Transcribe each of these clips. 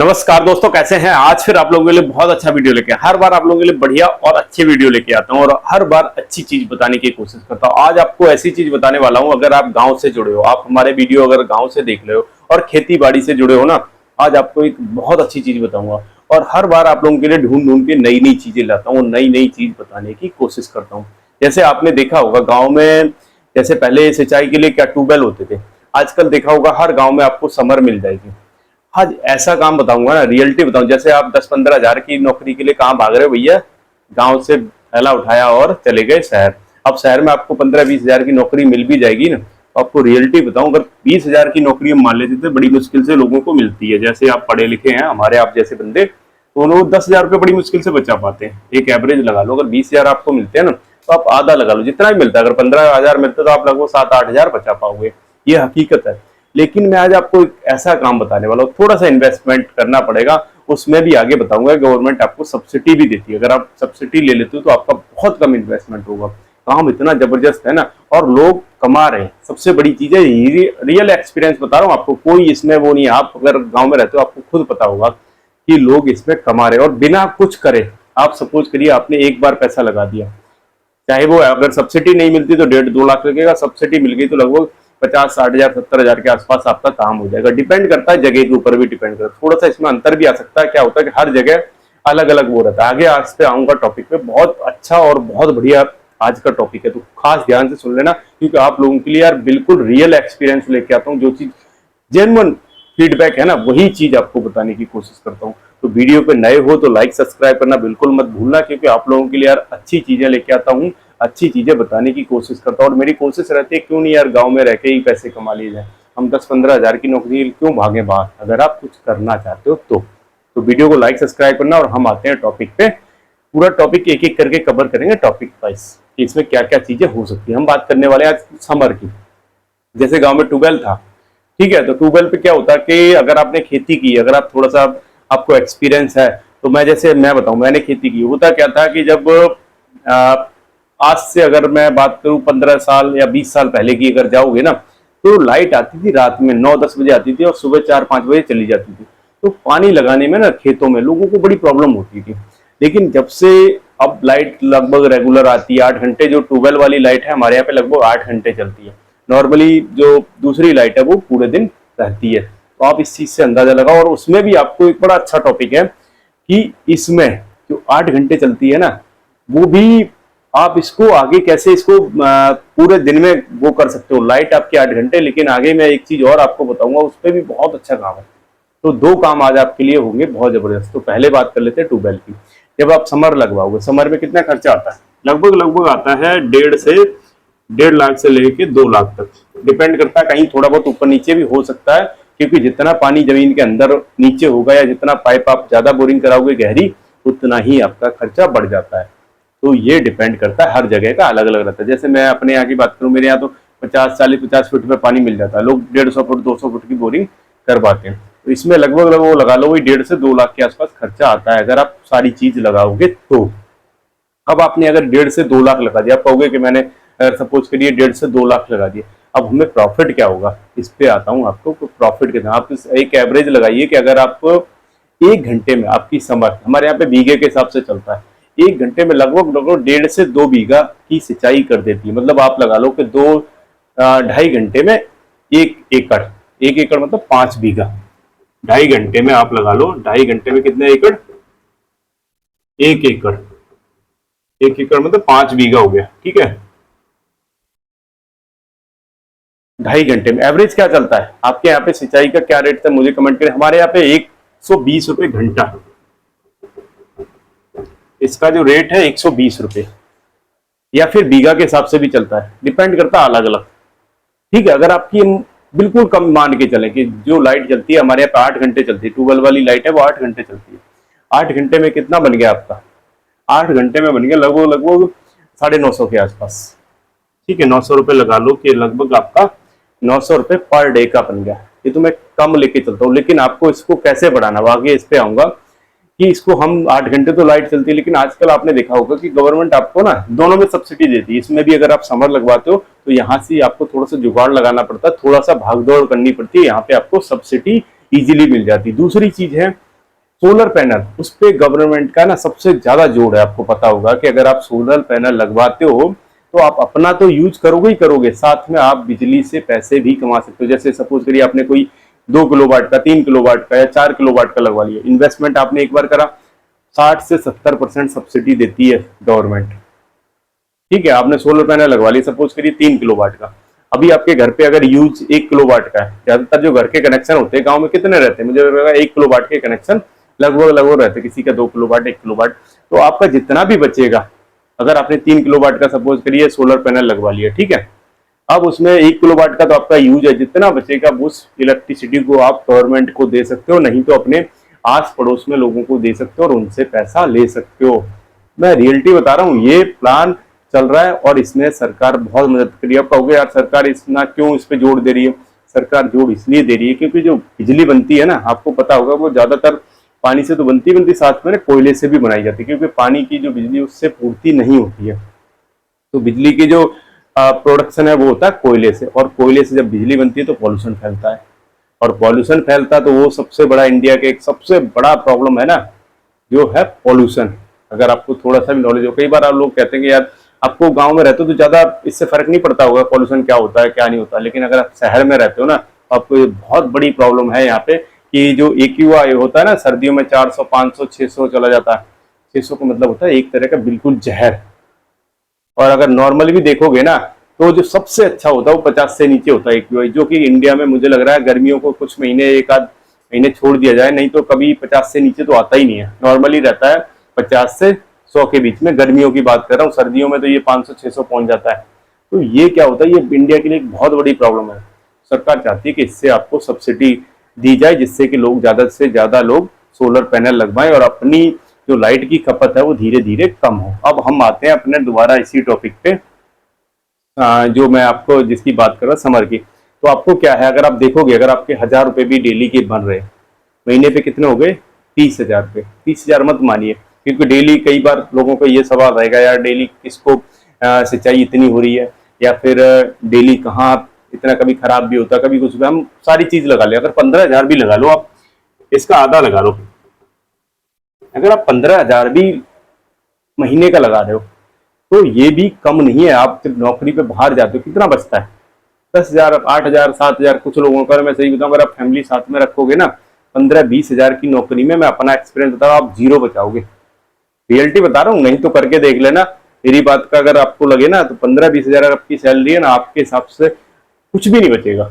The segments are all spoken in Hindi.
नमस्कार दोस्तों, कैसे हैं। आज फिर आप लोगों के लिए बहुत अच्छा वीडियो लेके हर बार आप लोगों के लिए बढ़िया और अच्छे वीडियो लेके आता हूं और हर बार अच्छी चीज बताने की कोशिश करता हूं। आज आपको ऐसी चीज बताने वाला हूं, अगर आप गांव से जुड़े हो, आप हमारे वीडियो अगर गांव से देख रहे हो और खेती बाड़ी से जुड़े हो ना, आज आपको एक बहुत अच्छी चीज बताऊंगा। और हर बार आप लोगों के लिए ढूंढ ढूंढ के नई नई चीजें लाता हूँ, नई नई चीज बताने की कोशिश करता हूँ। जैसे आपने देखा होगा गाँव में, जैसे पहले सिंचाई के लिए क्या ट्यूबवेल होते थे, आजकल देखा होगा हर गाँव में आपको समर मिल जाएगी। हाँ, ऐसा काम बताऊंगा ना, रियलिटी बताऊं। जैसे आप 10-15 हजार की नौकरी के लिए कहाँ भाग रहे हो भैया, गांव से थैला उठाया और चले गए शहर। अब शहर में आपको 15-20 हजार की नौकरी मिल भी जाएगी ना, तो आपको रियलिटी बताऊं, अगर 20 हजार की नौकरी हम मान लेते थे, बड़ी मुश्किल से लोगों को मिलती है। जैसे आप पढ़े लिखे हैं, हमारे आप जैसे बंदे, तो लोग 10 हजार रुपये बड़ी मुश्किल से बचा पाते हैं। एक एवरेज लगा लो, अगर 20 हजार आपको मिलते हैं ना, तो आप आधा लगा लो, जितना भी मिलता है। अगर 15 हजार मिलता है तो आप लगभग 7-8 हजार बचा पाओगे, ये हकीकत है। लेकिन मैं आज आपको एक ऐसा काम बताने वाला हूँ, थोड़ा सा इन्वेस्टमेंट करना पड़ेगा, उसमें भी आगे बताऊंगा। गवर्नमेंट आपको सब्सिडी भी देती है, अगर आप सब्सिडी ले लेते हो तो आपका बहुत कम इन्वेस्टमेंट होगा। काम इतना जबरदस्त है ना, और लोग कमा रहे हैं। सबसे बड़ी चीज है, रियल एक्सपीरियंस बता रहा हूँ आपको, कोई इसमें वो नहीं है। आप अगर गाँव में रहते हो आपको खुद पता होगा कि लोग इसमें कमा रहे हैं और बिना कुछ करे। आप सपोज करिए आपने एक बार पैसा लगा दिया, चाहे वो अगर सब्सिडी नहीं मिलती तो 1.5-2 लाख लगेगा, सब्सिडी मिल गई तो लगभग 50-60 हजार 70 हजार के आसपास आपका काम हो जाएगा। डिपेंड करता है, जगह के ऊपर भी डिपेंड करता है, थोड़ा सा इसमें अंतर भी आ सकता है। क्या होता है कि हर जगह अलग अलग वो रहता है। आगे आज पे आऊंगा टॉपिक पे, बहुत अच्छा और बहुत बढ़िया आज का टॉपिक है, तो खास ध्यान से सुन लेना, क्योंकि आप लोगों के लिए यार बिल्कुल रियल एक्सपीरियंस लेके आता हूँ। जो चीज जेन्युइन फीडबैक है ना, वही चीज आपको बताने की कोशिश करता हूँ। तो वीडियो पे नए हो तो लाइक सब्सक्राइब करना बिल्कुल मत भूलना, क्योंकि आप लोगों के लिए यार अच्छी चीजें लेके आता हूँ, अच्छी चीजें बताने की कोशिश करता हूँ। और मेरी कोशिश रहती है, क्यों नहीं यार गांव में रह के ही पैसे कमा लिए जाए, हम 10-15 हजार की नौकरी क्यों भागे बाहर, अगर आप कुछ करना चाहते हो तो वीडियो को लाइक सब्सक्राइब करना। और हम आते हैं टॉपिक पे, पूरा टॉपिक एक एक करके कवर करेंगे, टॉपिक वाइज कि इसमें क्या क्या चीजें हो सकती है। हम बात करने वाले हैं आज समर की। जैसे गाँव में ट्यूबवेल था, ठीक है, तो ट्यूबवेल पे क्या होता है कि अगर आपने खेती की, अगर आप थोड़ा सा आपको एक्सपीरियंस है, तो मैं बताऊं, मैंने खेती की। होता क्या था कि जब आज से अगर मैं बात करूं 15 साल या 20 साल पहले की अगर जाओगे ना, तो लाइट आती थी रात में 9-10 बजे आती थी और सुबह 4-5 बजे चली जाती थी। तो पानी लगाने में ना खेतों में लोगों को बड़ी प्रॉब्लम होती थी। लेकिन जब से अब लाइट लगभग रेगुलर आती है, 8 घंटे, जो ट्यूबवेल वाली लाइट है हमारे यहाँ पे लगभग 8 घंटे चलती है। नॉर्मली जो दूसरी लाइट है वो पूरे दिन रहती है। तो आप इस चीज से अंदाजा लगाओ। और उसमें भी आपको एक बड़ा अच्छा टॉपिक है कि इसमें जो 8 घंटे चलती है ना, वो भी आप इसको आगे कैसे इसको पूरे दिन में वो कर सकते हो। लाइट आपकी 8 घंटे, लेकिन आगे मैं एक चीज और आपको बताऊंगा, उस पर भी बहुत अच्छा काम है। तो 2 काम आज आपके लिए होंगे बहुत जबरदस्त। तो पहले बात कर लेते हैं ट्यूबवेल की। जब आप समर लगवाओगे, समर में कितना खर्चा आता है, लगभग आता है 1.5 लाख से लेके 2 लाख तक। डिपेंड करता है, कहीं थोड़ा बहुत ऊपर नीचे भी हो सकता है, क्योंकि जितना पानी जमीन के अंदर नीचे होगा या जितना पाइप आप ज्यादा बोरिंग कराओगे गहरी, उतना ही आपका खर्चा बढ़ जाता है। तो ये डिपेंड करता है, हर जगह का अलग अलग रहता है। जैसे मैं अपने यहाँ की बात करूँ, मेरे यहाँ तो 50-40-50 फुट में पानी मिल जाता है। लोग 150 फुट 200 फुट की बोरिंग करवाते हैं। तो इसमें लगभग वो लगा लो, वही 1.5 से 2 लाख के आसपास खर्चा आता है, अगर आप सारी चीज लगाओगे तो। अब आपने अगर 1.5 से 2 लाख लगा दिया, आप कहोगे कि मैंने सपोज करिए 1.5 से 2 लाख लगा दिए, अब हमें प्रॉफिट क्या होगा, इस पे आता हूँ आपको। प्रॉफिट कितना, आप एक एवरेज लगाइए कि अगर आप 1 घंटे में आपकी समर, हमारे यहाँ पे बीघे के हिसाब से चलता है, 1 घंटे में लगभग 1.5 से 2 बीघा की सिंचाई कर देती है। मतलब आप लगा लो कि 2-2.5 घंटे में 1 एकड़, 1 एकड़ मतलब 5 बीघा। 2.5 घंटे में आप लगा लो, 2.5 घंटे में कितने एकड़, 1 एकड़, 1 एकड़ मतलब 5 बीघा हो गया, ठीक है। 2.5 घंटे में एवरेज क्या चलता है आपके यहाँ पे, सिंचाई का क्या रेट था मुझे कमेंट करें। हमारे यहाँ पे 120 रुपए घंटा, इसका जो रेट है 120 रुपए, या फिर बीघा के हिसाब से भी चलता है, डिपेंड करता है अलग अलग, ठीक है। अगर आपकी बिल्कुल कम मान के चले कि जो लाइट चलती है हमारे यहाँ पे 8 घंटे चलती है, ट्यूबवेल वाली लाइट है वो 8 घंटे चलती है। 8 घंटे में कितना बन गया आपका, 8 घंटे में बन गया लगभग 950 के आसपास, ठीक है। 900 रुपए लगा लो कि लगभग आपका 900 रुपए पर डे का बन गया। ये तो मैं कम लेके चलता हूँ, लेकिन आपको इसको कैसे बढ़ाना, आगे इस पे आऊंगा कि इसको हम 8 घंटे तो लाइट चलती है, लेकिन आजकल आपने देखा होगा कि गवर्नमेंट आपको ना दोनों में सब्सिडी देती है। इसमें भी अगर आप समर लगवाते हो तो यहाँ से आपको थोड़ा सा जुगाड़ लगाना पड़ता है, थोड़ा सा भागदौड़ करनी पड़ती है, यहाँ पे आपको सब्सिडी इजीली मिल जाती है। दूसरी चीज है सोलर पैनल, उस पे गवर्नमेंट का ना सबसे ज्यादा जोर है। आपको पता होगा कि अगर आप सोलर पैनल लगवाते हो तो आप अपना तो यूज करोगे ही करोगे, साथ में आप बिजली से पैसे भी कमा सकते हो। जैसे सपोज करिए आपने कोई 2 किलोवाट का, 3 किलोवाट का या 4 किलोवाट का लगवा लिया, इन्वेस्टमेंट आपने एक बार करा, 60 से 70% सब्सिडी देती है गवर्नमेंट। ठीक है, आपने सोलर पैनल लगवा ली सपोज करिए 3 किलोवाट का। अभी आपके घर पे अगर यूज 1 किलोवाट का है, ज्यादातर जो घर के कनेक्शन होते हैं गांव में कितने रहते हैं, मुझे लगा 1 किलोवाट के कनेक्शन लगभग लगभग रहते हैं, किसी का 2 किलोवाट, 1 किलोवाट। तो आपका जितना भी बचेगा, अगर आपने 3 किलोवाट का सपोज करिए सोलर पैनल लगवा लिया, ठीक है, अब उसमें 1 किलोवाट का तो आपका यूज है, जितना बचेगा उस इलेक्ट्रिसिटी को आप गवर्नमेंट को दे सकते हो, नहीं तो अपने आस पड़ोस में लोगों को दे सकते हो और उनसे पैसा ले सकते हो। मैं रियलिटी बता रहा हूँ, ये प्लान चल रहा है और इसमें सरकार बहुत मदद कर रही है। आप कहोगे यार सरकार इतना क्यों इस पे जोर दे रही है? सरकार जोर इसलिए दे रही है क्योंकि जो बिजली बनती है ना, आपको पता होगा वो ज्यादातर पानी से तो बनती साथ में कोयले से भी बनाई जाती है, क्योंकि पानी की जो बिजली उससे पूर्ति नहीं होती है। तो बिजली की जो प्रोडक्शन है वो होता है कोयले से, और कोयले से जब बिजली बनती है तो पॉल्यूशन फैलता है, और पॉल्यूशन फैलता है तो वो सबसे बड़ा इंडिया के एक सबसे बड़ा प्रॉब्लम है ना, जो है पॉल्यूशन। अगर आपको थोड़ा सा भी नॉलेज हो, कई बार आप लोग कहते हैं कि यार आपको गांव में रहते हो तो ज्यादा इससे फर्क नहीं पड़ता होगा पॉल्यूशन क्या होता है क्या नहीं होता, लेकिन अगर आप शहर में रहते हो ना तो आपको ये बहुत बड़ी प्रॉब्लम है यहाँ पे कि जो AQI होता है ना, सर्दियों में 400, 500, 600 चला जाता है। 600 का मतलब होता है एक तरह का बिल्कुल जहर। और अगर नॉर्मली भी देखोगे ना तो जो सबसे अच्छा होता है वो 50 से नीचे होता है AQI, जो कि इंडिया में मुझे लग रहा है गर्मियों को कुछ महीने, एक आध महीने छोड़ दिया जाए, नहीं तो कभी 50 से नीचे तो आता ही नहीं है। नॉर्मली रहता है 50 से 100 के बीच में, गर्मियों की बात कर रहा हूँ। सर्दियों में तो ये 500-600 पहुंच जाता है। तो ये क्या होता है, ये इंडिया के लिए एक बहुत बड़ी प्रॉब्लम है। सरकार चाहती है कि इससे आपको सब्सिडी दी जाए, जिससे कि लोग ज्यादा से ज्यादा लोग सोलर पैनल लगवाएं और अपनी जो लाइट की खपत है वो धीरे धीरे कम हो। अब हम आते हैं अपने दोबारा इसी टॉपिक पे, जो मैं आपको जिसकी बात कर रहा समर की। तो आपको क्या है, अगर आप देखोगे, अगर आपके 1000 रुपए भी डेली के बन रहे, महीने पे कितने हो गए? 30,000 रुपए। 30,000 मत मानिए, क्योंकि डेली कई बार लोगों को ये सवाल रहेगा यार डेली किसको सिंचाई इतनी हो रही है, या फिर डेली कहाँ इतना, कभी खराब भी होता है कभी कुछ भी। हम सारी चीज लगा ले, अगर 15,000 भी लगा लो आप, इसका आधा लगा लो, अगर आप 15,000 भी महीने का लगा रहे हो तो ये भी कम नहीं है। आप जब नौकरी पे बाहर जाते हो कितना बचता है? 10,000, 8,000, 7,000, कुछ लोगों का, मैं सही बताऊं, अगर आप फैमिली साथ में रखोगे ना, 15-20,000 की नौकरी में, मैं अपना एक्सपीरियंस बता रहा हूं, आप जीरो बचाओगे। रियलिटी बता रहा हूँ, नहीं तो करके देख लेना मेरी बात का। अगर आपको लगे ना तो 15-20,000 आपकी सैलरी है ना, आपके हिसाब से कुछ भी नहीं बचेगा।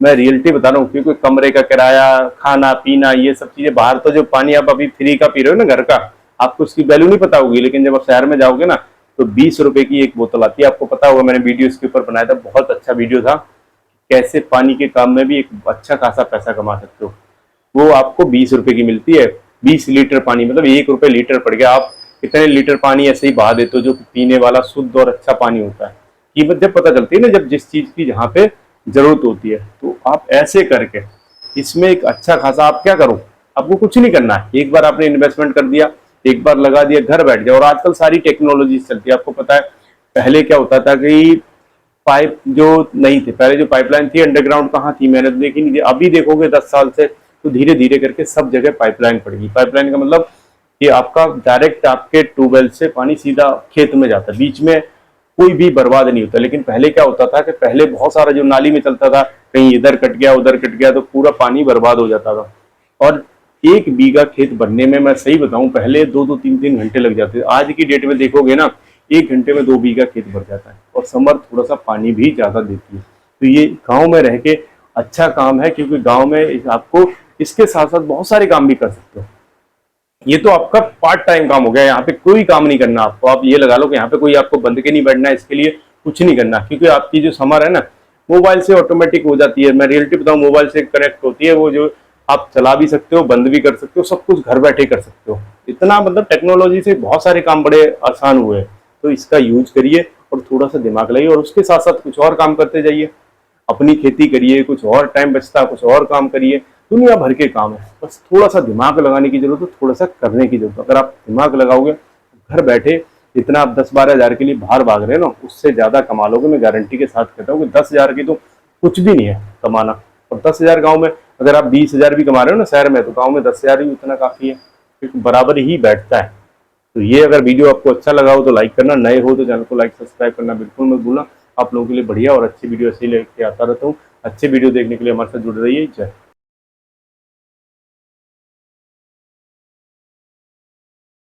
मैं रियलिटी बता रहा हूँ, क्योंकि कमरे का किराया, खाना पीना, ये सब चीजें, बाहर तो जो पानी आप अभी फ्री का पी रहे हो ना घर का, आपको उसकी वैल्यू नहीं पता होगी, लेकिन जब आप शहर में जाओगे ना तो 20 रुपए की एक बोतल आती है। आपको पता होगा, मैंने वीडियो इसके ऊपर बनाया था, बहुत अच्छा वीडियो था, कैसे पानी के काम में भी एक अच्छा खासा पैसा कमा सकते हो। वो आपको 20 रुपए की मिलती है। 20 लीटर पानी, मतलब 1 रुपए लीटर पड़ गया। आप कितने लीटर पानी ऐसे ही बहा देते हो, जो पीने वाला शुद्ध और अच्छा पानी होता है। कीमत जब पता चलती है ना, जब जिस चीज की जहाँ पे जरूरत होती है, तो आप ऐसे करके इसमें एक अच्छा खासा, आप क्या करो, आपको कुछ नहीं करना है, एक बार आपने इन्वेस्टमेंट कर दिया, एक बार लगा दिया, घर बैठ जाओ। और आजकल सारी टेक्नोलॉजी चलती है, आपको पता है पहले क्या होता था कि पाइप जो नहीं थे, पहले जो पाइपलाइन थी अंडरग्राउंड कहाँ थी, मैंने तो देखी नहीं थी। अभी देखोगे 10 साल से तो धीरे धीरे करके सब जगह पाइपलाइन पड़ेगी। पाइपलाइन का मतलब कि आपका डायरेक्ट आपके ट्यूबवेल से पानी सीधा खेत में जाता है, बीच में कोई भी बर्बाद नहीं होता। लेकिन पहले क्या होता था कि पहले बहुत सारा जो नाली में चलता था, कहीं इधर कट गया उधर कट गया तो पूरा पानी बर्बाद हो जाता था। और 1 बीघा खेत भरने में, मैं सही बताऊं, पहले 2-2, 3-3 घंटे लग जाते थे। आज की डेट में देखोगे ना, 1 घंटे में 2 बीघा खेत भर जाता है। और समर थोड़ा सा पानी भी ज्यादा देती है। तो ये गाँव में रह के अच्छा काम है, क्योंकि गाँव में आपको इसके साथ साथ बहुत सारे काम भी कर सकते हो। ये तो आपका पार्ट टाइम काम हो गया, यहाँ पे कोई काम नहीं करना आपको। आप ये लगा लो कि यहाँ पे कोई आपको बंद के नहीं बैठना है, इसके लिए कुछ नहीं करना, क्योंकि आपकी जो समर है ना, मोबाइल से ऑटोमेटिक हो जाती है। मैं रियलिटी बताऊं, मोबाइल से कनेक्ट होती है, वो जो आप चला भी सकते हो, बंद भी कर सकते हो, सब कुछ घर बैठे कर सकते हो। इतना मतलब टेक्नोलॉजी से बहुत सारे काम बड़े आसान हुए हैं। तो इसका यूज करिए और थोड़ा सा दिमाग लगाइए, और उसके साथ साथ कुछ और काम करते जाइए, अपनी खेती करिए, कुछ और टाइम बचता है कुछ और काम करिए। दुनिया भर के काम है, बस थोड़ा सा दिमाग लगाने की जरूरत है, थोड़ा सा करने की जरूरत है। अगर आप दिमाग लगाओगे, घर बैठे इतना आप 10-12 हजार के लिए बाहर भाग रहे हैं ना, उससे ज्यादा कमा लोगे। मैं गारंटी के साथ कहता हूँ कि 10,000 की तो कुछ भी नहीं है कमाना। और 10,000 गाँव में अगर आप 20,000 भी कमा रहे हो ना शहर में, तो गाँव में 10,000 ही उतना काफी है, क्योंकि बराबर ही बैठता है। तो ये अगर वीडियो आपको अच्छा लगा हो तो लाइक करना, नए हो तो चैनल को लाइक सब्सक्राइब करना बिल्कुल मत भूलना। आप लोगों के लिए बढ़िया और अच्छी वीडियो ऐसे ही लेके आता रहता हूँ। अच्छे वीडियो देखने के लिए हमारे साथ जुड़े रहिए। जय